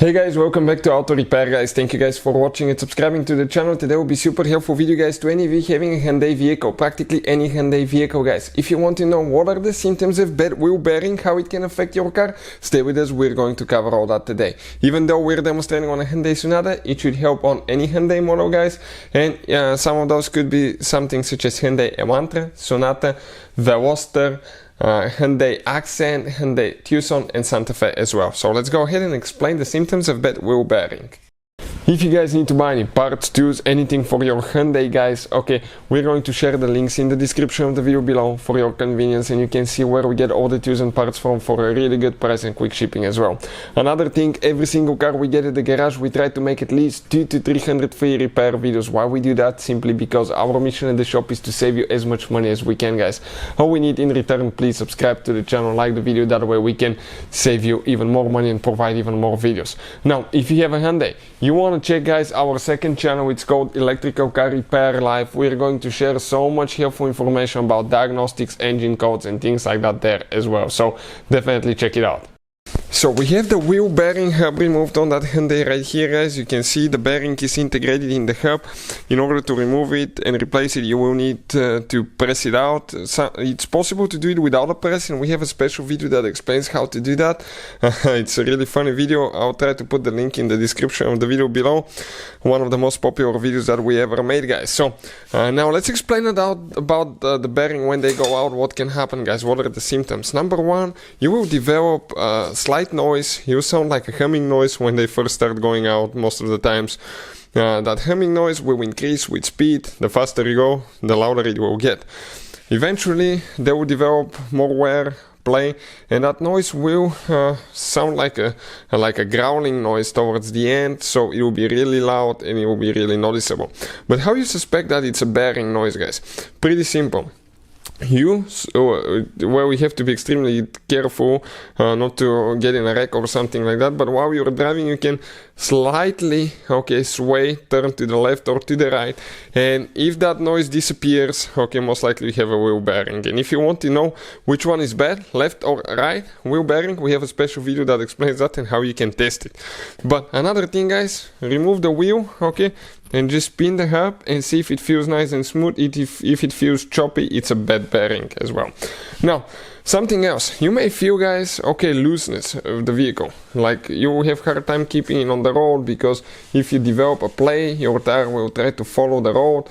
Hey guys, welcome back to Auto Repair guys. Thank you guys for watching and subscribing to the channel. Today will be super helpful video guys to any of you having a Hyundai vehicle, practically any Hyundai vehicle guys. If you want to know what are the symptoms of bad wheel bearing, how it can affect your car, stay with us, we're going to cover all that today. Even though we're demonstrating on a Hyundai Sonata, it should help on any Hyundai model guys, and some of those could be something such as Hyundai Elantra, Sonata, Veloster, Hyundai Accent, Hyundai Tucson and Santa Fe as well. So let's go ahead and explain the symptoms of bad wheel bearing. If you guys need to buy any parts, tools, anything for your Hyundai guys, okay, we're going to share the links in the description of the video below for your convenience, and you can see where we get all the tools and parts from for a really good price and quick shipping as well. Another thing, every single car we get at the garage, we try to make at least 200 to 300 free repair videos. Why we do that? Simply because our mission at the shop is to save you as much money as we can guys. All we need in return, please subscribe to the channel, like the video, that way we can save you even more money and provide even more videos. Now, if you have a Hyundai, you want to check guys our second channel, it's called Electrical Car Repair Live. We're going to share so much helpful information about diagnostics, engine codes and things like that there as well, so definitely check it out. So we have the wheel bearing hub removed on that Hyundai right here guys. You can see the bearing is integrated in the hub. In order to remove it and replace it, you will need to press it out. So it's possible to do it without a press, and we have a special video that explains how to do that. It's a really funny video. I'll try to put the link in the description of the video below. One of the most popular videos that we ever made guys. So now let's explain about the bearing when they go out. What can happen guys, what are the symptoms? Number one, you will develop slight noise. You sound like a humming noise when they first start going out most of the times. That humming noise will increase with speed. The faster you go, the louder it will get. Eventually they will develop more wear, play, and that noise will sound like a growling noise towards the end, so it will be really loud and it will be really noticeable. But how you suspect that it's a bearing noise guys? Pretty simple. Well, we have to be extremely careful not to get in a wreck or something like that, but while you're driving you can slightly sway, turn to the left or to the right, and if that noise disappears, most likely you have a wheel bearing. And if you want to know which one is bad, left or right wheel bearing, we have a special video that explains that and how you can test it. But another thing guys, remove the wheel, and just spin the hub and see if it feels nice and smooth. If it feels choppy, it's a bad bearing as well. Now, something else. You may feel guys, looseness of the vehicle. Like you will have hard time keeping it on the road, because if you develop a play, your tire will try to follow the road.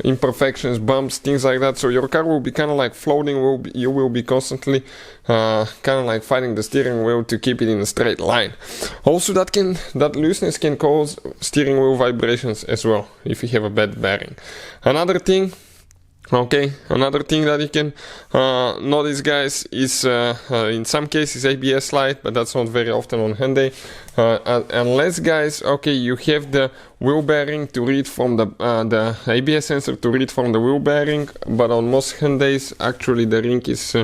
Imperfections, bumps, things like that, so your car will be kind of like floating. You will be constantly kind of like fighting the steering wheel to keep it in a straight line. Also that looseness can cause steering wheel vibrations as well if you have a bad bearing. Another thing that you can notice guys is in some cases ABS light, but that's not very often on Hyundai, unless guys you have the wheel bearing to read from the ABS sensor to read from the wheel bearing, but on most Hyundais actually the ring is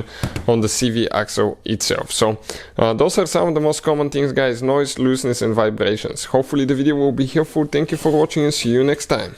on the CV axle itself. So those are some of the most common things guys: noise, looseness and vibrations. Hopefully the video will be helpful. Thank you for watching and see you next time.